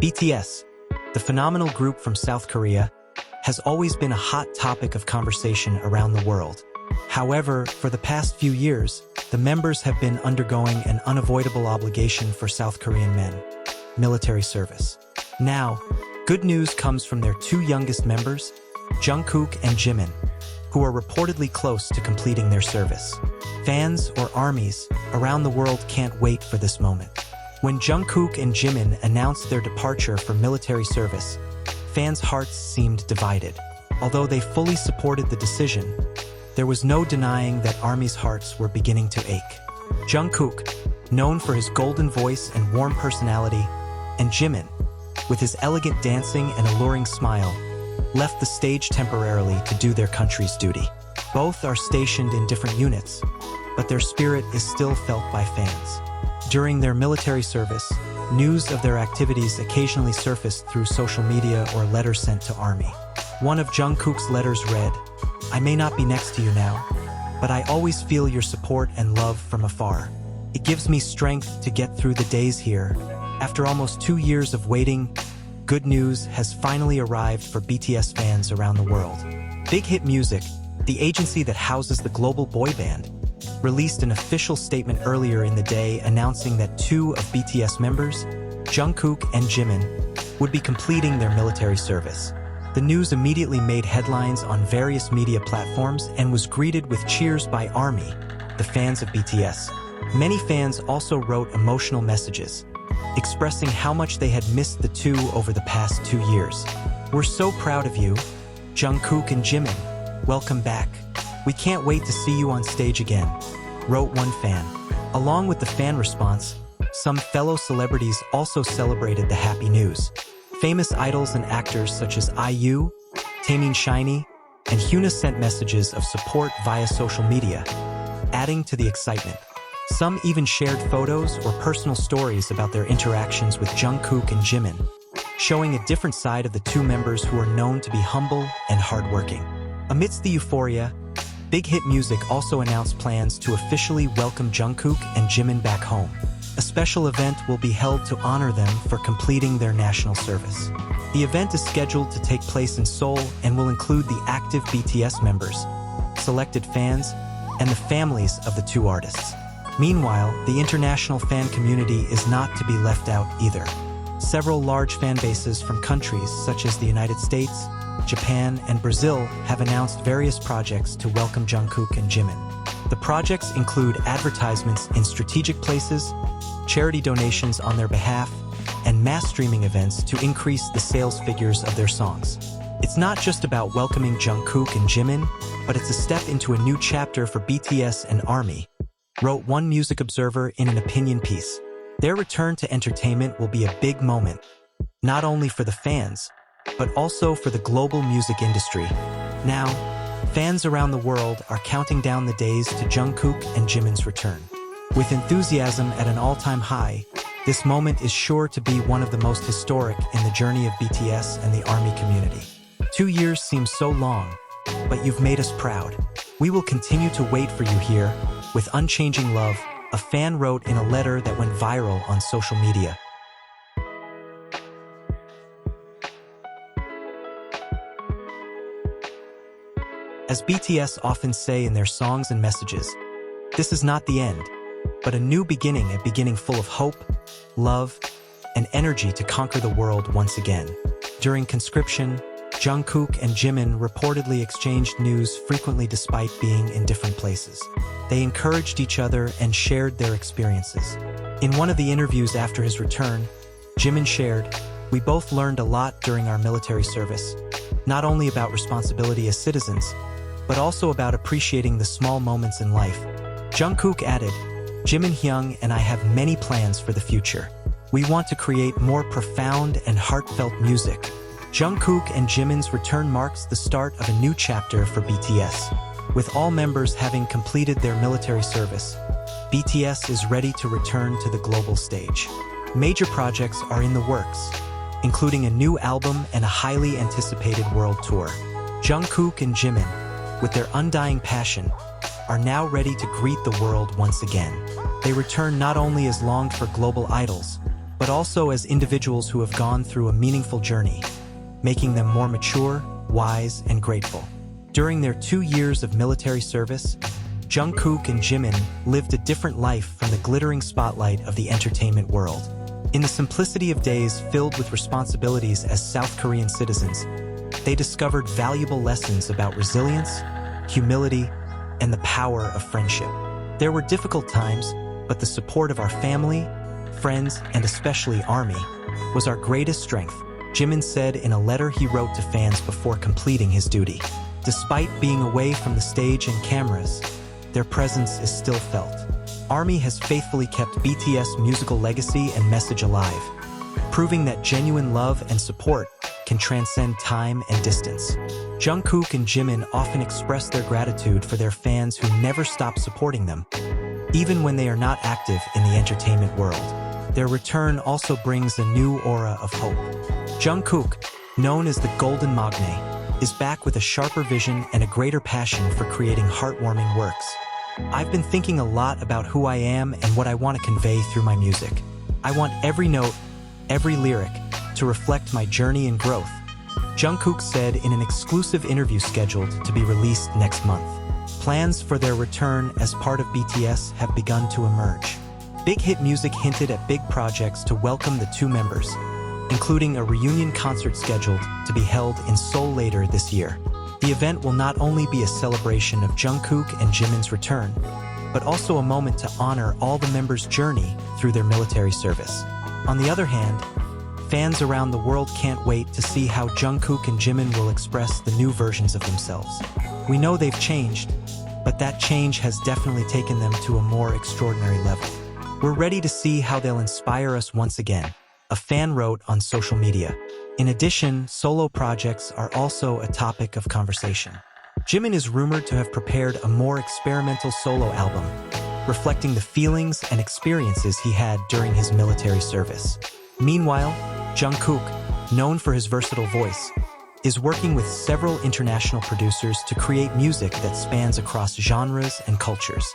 BTS, the phenomenal group from South Korea, has always been a hot topic of conversation around the world. However, for the past few years, the members have been undergoing an unavoidable obligation for South Korean men: military service. Now, good news comes from their two youngest members, Jungkook and Jimin, who are reportedly close to completing their service. Fans, or armies, around the world can't wait for this moment. When Jungkook and Jimin announced their departure for military service, fans' hearts seemed divided. Although they fully supported the decision, there was no denying that ARMY's hearts were beginning to ache. Jungkook, known for his golden voice and warm personality, and Jimin, with his elegant dancing and alluring smile, left the stage temporarily to do their country's duty. Both are stationed in different units, but their spirit is still felt by fans. During their military service, news of their activities occasionally surfaced through social media or letters sent to ARMY. One of Jungkook's letters read, "I may not be next to you now, but I always feel your support and love from afar. It gives me strength to get through the days here. After almost 2 years of waiting, good news has finally arrived for BTS fans around the world." BigHit Music, the agency that houses the global boy band, released an official statement earlier in the day announcing that 2 of BTS members, Jungkook and Jimin, would be completing their military service. The news immediately made headlines on various media platforms and was greeted with cheers by ARMY, the fans of BTS. Many fans also wrote emotional messages, expressing how much they had missed the two over the past 2 years. "We're so proud of you, Jungkook and Jimin. Welcome back. We can't wait to see you on stage again," wrote one fan. Along with the fan response, some fellow celebrities also celebrated the happy news. Famous idols and actors such as IU, Taemin Shiny, and Hyuna sent messages of support via social media, adding to the excitement. Some even shared photos or personal stories about their interactions with Jungkook and Jimin, showing a different side of the two members who are known to be humble and hardworking. Amidst the euphoria, BigHit Music also announced plans to officially welcome Jungkook and Jimin back home. A special event will be held to honor them for completing their national service. The event is scheduled to take place in Seoul and will include the active BTS members, selected fans, and the families of the two artists. Meanwhile, the international fan community is not to be left out either. Several large fan bases from countries such as the United States, Japan, and Brazil have announced various projects to welcome Jungkook and Jimin. The projects include advertisements in strategic places, charity donations on their behalf, and mass streaming events to increase the sales figures of their songs. It's not just about welcoming Jungkook and Jimin, but it's a step into a new chapter for BTS and ARMY, wrote one music observer in an opinion piece. Their return to entertainment will be a big moment, not only for the fans, but also for the global music industry. Now, fans around the world are counting down the days to Jungkook and Jimin's return. With enthusiasm at an all-time high, this moment is sure to be one of the most historic in the journey of BTS and the ARMY community. 2 years seems so long, but you've made us proud. We will continue to wait for you here, with unchanging love, a fan wrote in a letter that went viral on social media. As BTS often say in their songs and messages, this is not the end, but a new beginning, a beginning full of hope, love, and energy to conquer the world once again. During Conscription, Jungkook and Jimin reportedly exchanged news frequently despite being in different places. They encouraged each other and shared their experiences. In one of the interviews after his return, Jimin shared, "We both learned a lot during our military service, not only about responsibility as citizens, but also about appreciating the small moments in life." Jungkook added, "Jimin Hyung and I have many plans for the future. We want to create more profound and heartfelt music." Jungkook and Jimin's return marks the start of a new chapter for BTS. With all members having completed their military service, BTS is ready to return to the global stage. Major projects are in the works, including a new album and a highly anticipated world tour. Jungkook and Jimin, with their undying passion, are now ready to greet the world once again. They return not only as longed-for global idols, but also as individuals who have gone through a meaningful journey, making them more mature, wise, and grateful. During their 2 years of military service, Jungkook and Jimin lived a different life from the glittering spotlight of the entertainment world. In the simplicity of days filled with responsibilities as South Korean citizens, they discovered valuable lessons about resilience, humility, and the power of friendship. There were difficult times, but the support of our family, friends, and especially ARMY was our greatest strength, Jimin said in a letter he wrote to fans before completing his duty. Despite being away from the stage and cameras, their presence is still felt. ARMY has faithfully kept BTS' musical legacy and message alive, proving that genuine love and support can transcend time and distance. Jungkook and Jimin often express their gratitude for their fans who never stop supporting them, even when they are not active in the entertainment world. Their return also brings a new aura of hope. Jungkook, known as the Golden Magne, is back with a sharper vision and a greater passion for creating heartwarming works. I've been thinking a lot about who I am and what I want to convey through my music. I want every note, every lyric, to reflect my journey and growth, Jungkook said in an exclusive interview scheduled to be released next month. Plans for their return as part of BTS have begun to emerge. BigHit Music hinted at big projects to welcome the two members, including a reunion concert scheduled to be held in Seoul later this year. The event will not only be a celebration of Jungkook and Jimin's return, but also a moment to honor all the members' journey through their military service. On the other hand, fans around the world can't wait to see how Jungkook and Jimin will express the new versions of themselves. We know they've changed, but that change has definitely taken them to a more extraordinary level. We're ready to see how they'll inspire us once again, a fan wrote on social media. In addition, solo projects are also a topic of conversation. Jimin is rumored to have prepared a more experimental solo album, reflecting the feelings and experiences he had during his military service. Meanwhile, Jungkook, known for his versatile voice, is working with several international producers to create music that spans across genres and cultures.